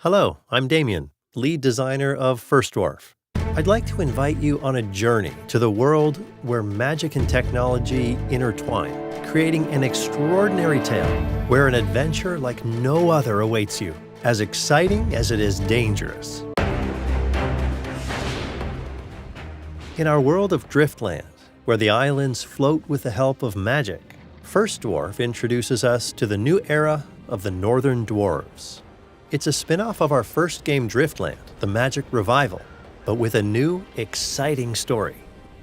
Hello, I'm Damien, lead designer of Dwarf. I'd like to invite you on a journey to the world where magic and technology intertwine, creating an extraordinary tale where an adventure like no other awaits you, as exciting as it is dangerous. In our world of Driftland, where the islands float with the help of magic, Dwarf introduces us to the new era of the Northern Dwarves. It's a spin-off of our first game Driftland, the Magic Revival, but with a new, exciting story.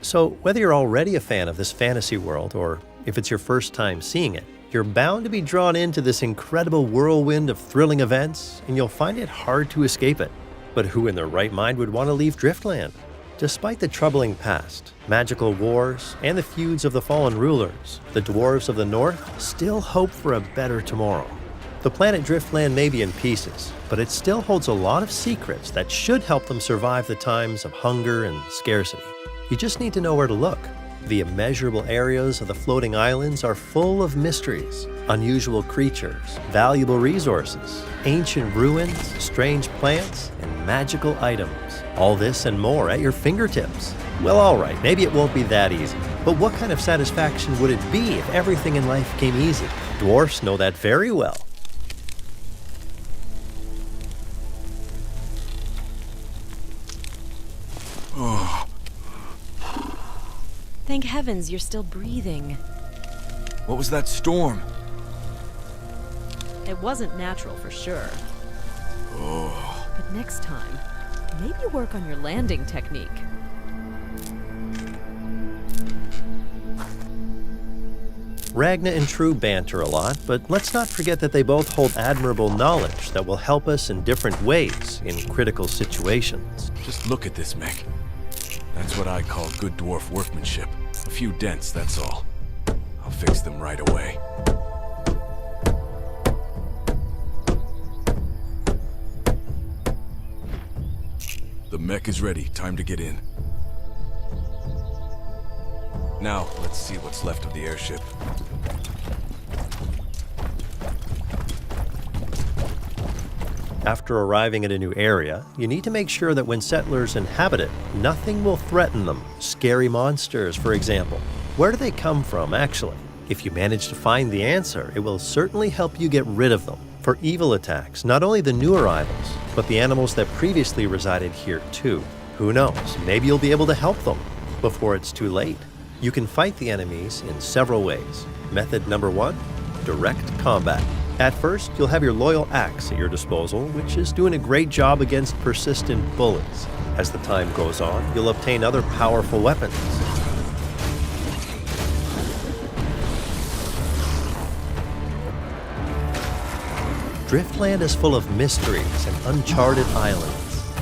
So whether you're already a fan of this fantasy world, or if it's your first time seeing it, you're bound to be drawn into this incredible whirlwind of thrilling events, and you'll find it hard to escape it. But who in their right mind would want to leave Driftland? Despite the troubling past, magical wars, and the feuds of the fallen rulers, the dwarves of the north still hope for a better tomorrow. The planet Driftland may be in pieces, but it still holds a lot of secrets that should help them survive the times of hunger and scarcity. You just need to know where to look. The immeasurable areas of the floating islands are full of mysteries, unusual creatures, valuable resources, ancient ruins, strange plants, and magical items. All this and more at your fingertips. Well, alright, maybe it won't be that easy, but what kind of satisfaction would it be if everything in life came easy? Dwarfs know that very well. Thank heavens you're still breathing. What was that storm? It wasn't natural for sure. Oh. But next time, maybe work on your landing technique. Ragna and True banter a lot, but let's not forget that they both hold admirable knowledge that will help us in different ways in critical situations. Just look at this mech. That's what I call good dwarf workmanship. A few dents, that's all. I'll fix them right away. The mech is ready. Time to get in. Now, let's see what's left of the airship. After arriving at a new area, you need to make sure that when settlers inhabit it, nothing will threaten them. Scary monsters, for example. Where do they come from, actually? If you manage to find the answer, it will certainly help you get rid of them. For evil attacks, not only the new arrivals, but the animals that previously resided here too. Who knows, maybe you'll be able to help them before it's too late. You can fight the enemies in several ways. Method number 1, direct combat. At first, you'll have your loyal axe at your disposal, which is doing a great job against persistent bullies. As the time goes on, you'll obtain other powerful weapons. Driftland is full of mysteries and uncharted islands.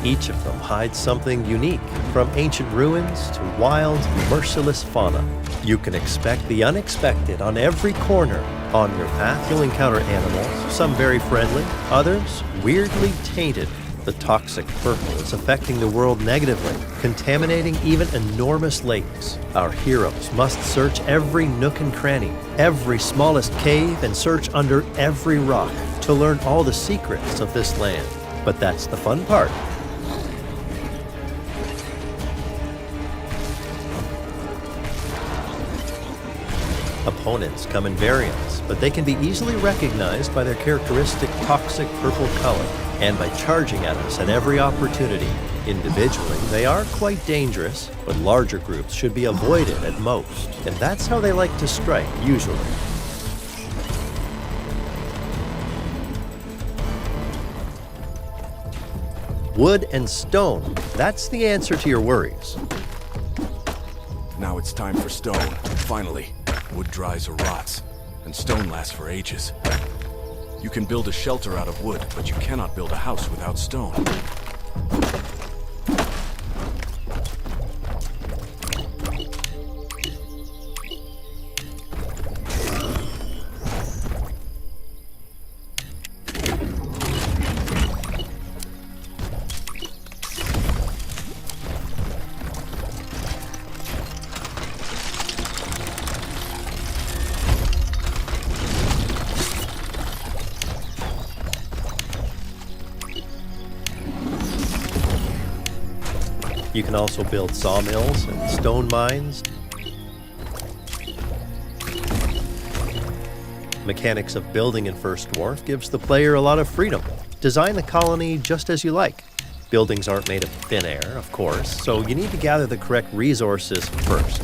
Each of them hides something unique, from ancient ruins to wild, merciless fauna. You can expect the unexpected on every corner. On your path, you'll encounter animals, some very friendly, others weirdly tainted. The toxic purple is affecting the world negatively, contaminating even enormous lakes. Our heroes must search every nook and cranny, every smallest cave, and search under every rock to learn all the secrets of this land. But that's the fun part. Opponents come in variants, but they can be easily recognized by their characteristic toxic purple color and by charging at us at every opportunity. Individually, they are quite dangerous, but larger groups should be avoided at most, and that's how they like to strike, usually. Wood and stone, that's the answer to your worries. Now it's time for stone. Finally. Wood dries or rots, and stone lasts for ages. You can build a shelter out of wood, but you cannot build a house without stone. You can also build sawmills and stone mines. Mechanics of building in First Dwarf gives the player a lot of freedom. Design the colony just as you like. Buildings aren't made of thin air, of course, so you need to gather the correct resources first.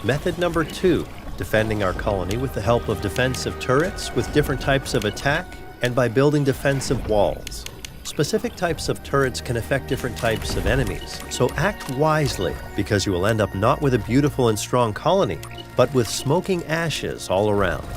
Method number 2, defending our colony with the help of defensive turrets with different types of attack and by building defensive walls. Specific types of turrets can affect different types of enemies, so act wisely because you will end up not with a beautiful and strong colony, but with smoking ashes all around.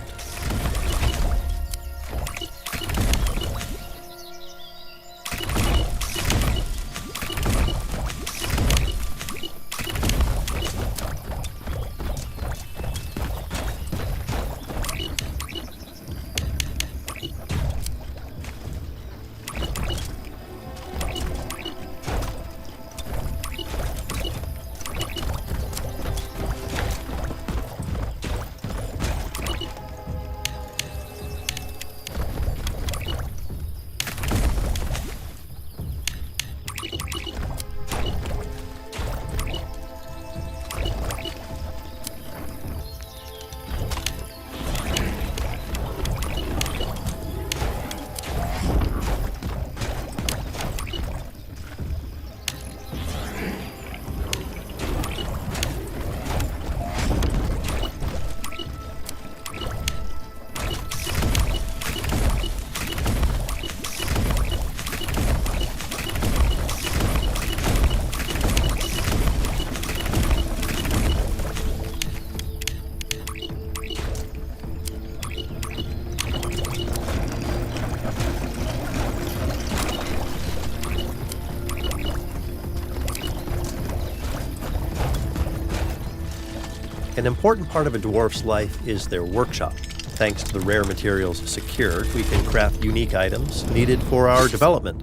An important part of a dwarf's life is their workshop. Thanks to the rare materials secured, we can craft unique items needed for our development.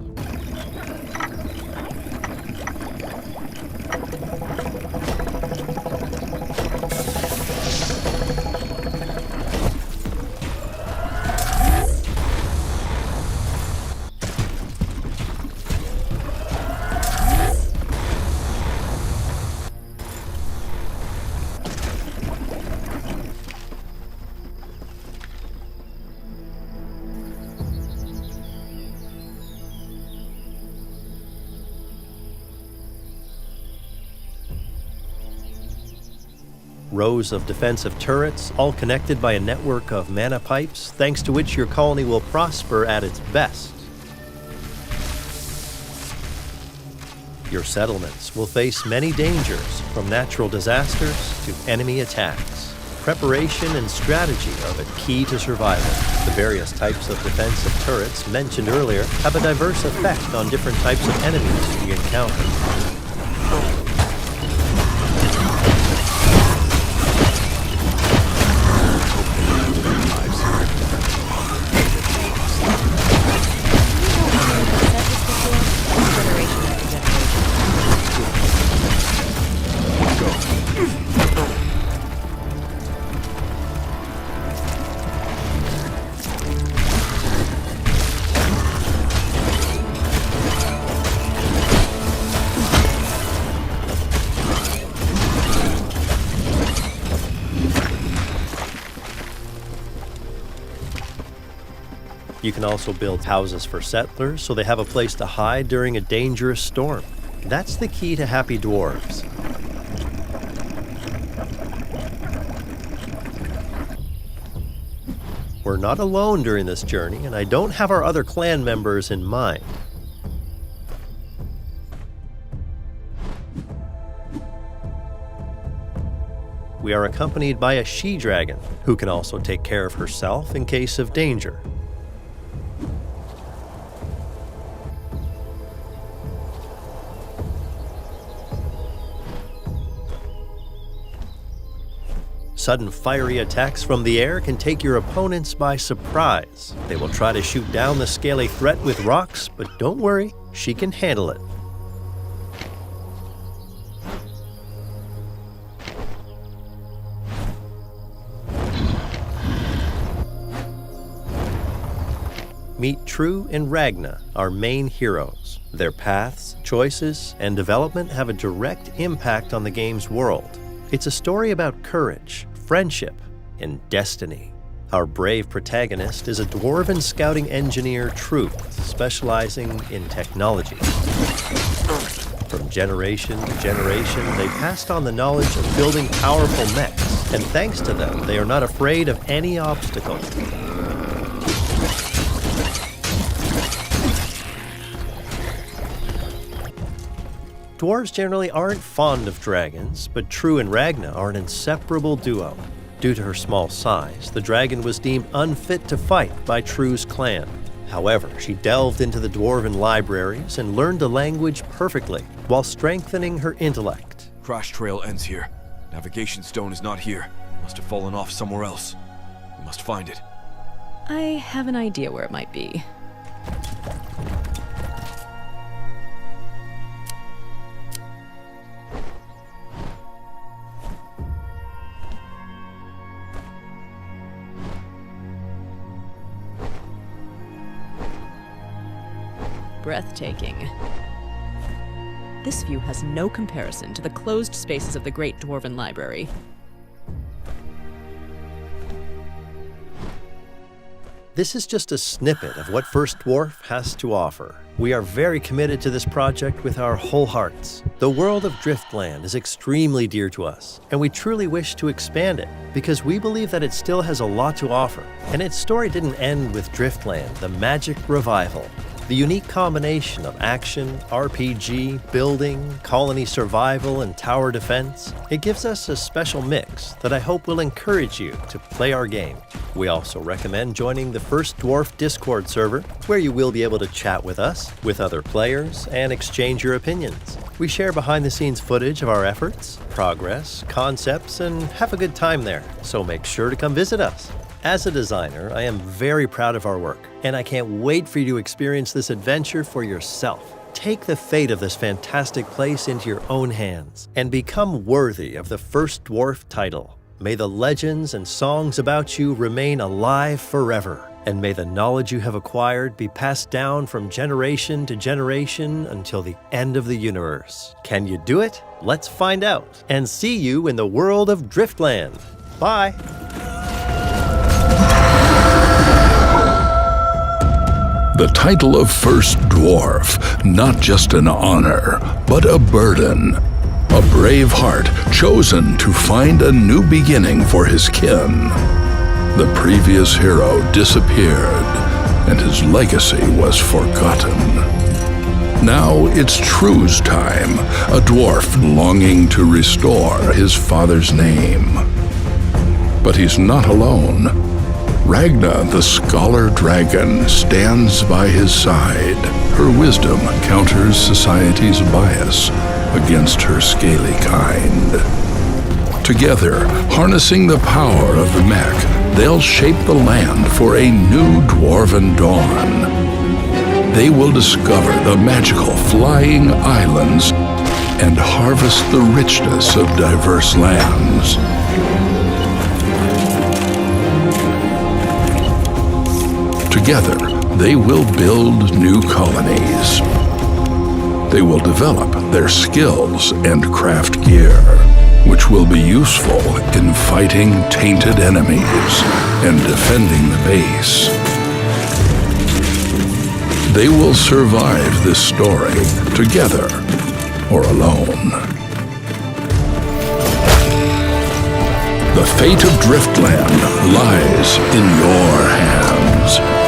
Rows of defensive turrets, all connected by a network of mana pipes, thanks to which your colony will prosper at its best. Your settlements will face many dangers, from natural disasters to enemy attacks. Preparation and strategy are the key to survival. The various types of defensive turrets mentioned earlier have a diverse effect on different types of enemies we encounter. You can also build houses for settlers so they have a place to hide during a dangerous storm. That's the key to happy dwarves. We're not alone during this journey, and I don't have our other clan members in mind. We are accompanied by a she-dragon, who can also take care of herself in case of danger. Sudden fiery attacks from the air can take your opponents by surprise. They will try to shoot down the scaly threat with rocks, but don't worry, she can handle it. Meet True and Ragna, our main heroes. Their paths, choices, and development have a direct impact on the game's world. It's a story about courage, friendship, and destiny. Our brave protagonist is a dwarven scouting engineer, Truth, specializing in technology. From generation to generation, they passed on the knowledge of building powerful mechs, and thanks to them, they are not afraid of any obstacle. Dwarves generally aren't fond of dragons, but True and Ragna are an inseparable duo. Due to her small size, the dragon was deemed unfit to fight by True's clan. However, she delved into the dwarven libraries and learned the language perfectly, while strengthening her intellect. Crash trail ends here. Navigation stone is not here. Must have fallen off somewhere else. We must find it. I have an idea where it might be. Breathtaking. This view has no comparison to the closed spaces of the Great Dwarven Library. This is just a snippet of what First Dwarf has to offer. We are very committed to this project with our whole hearts. The world of Driftland is extremely dear to us, and we truly wish to expand it, because we believe that it still has a lot to offer. And its story didn't end with Driftland, the magic revival. The unique combination of action, RPG, building, colony survival, and tower defense, it gives us a special mix that I hope will encourage you to play our game. We also recommend joining the First Dwarf Discord server, where you will be able to chat with us, with other players, and exchange your opinions. We share behind-the-scenes footage of our efforts, progress, concepts, and have a good time there, so make sure to come visit us. As a designer, I am very proud of our work, and I can't wait for you to experience this adventure for yourself. Take the fate of this fantastic place into your own hands, and become worthy of the First Dwarf title. May the legends and songs about you remain alive forever, and may the knowledge you have acquired be passed down from generation to generation until the end of the universe. Can you do it? Let's find out, and see you in the world of Driftland. Bye! The title of First Dwarf, not just an honor, but a burden. A brave heart chosen to find a new beginning for his kin. The previous hero disappeared, and his legacy was forgotten. Now it's True's time, a dwarf longing to restore his father's name. But he's not alone. Ragna, the scholar dragon, stands by his side. Her wisdom counters society's bias against her scaly kind. Together, harnessing the power of the mech, they'll shape the land for a new dwarven dawn. They will discover the magical flying islands and harvest the richness of diverse lands. Together, they will build new colonies. They will develop their skills and craft gear, which will be useful in fighting tainted enemies and defending the base. they will survive this story together or alone. The fate of Driftland lies in your hands.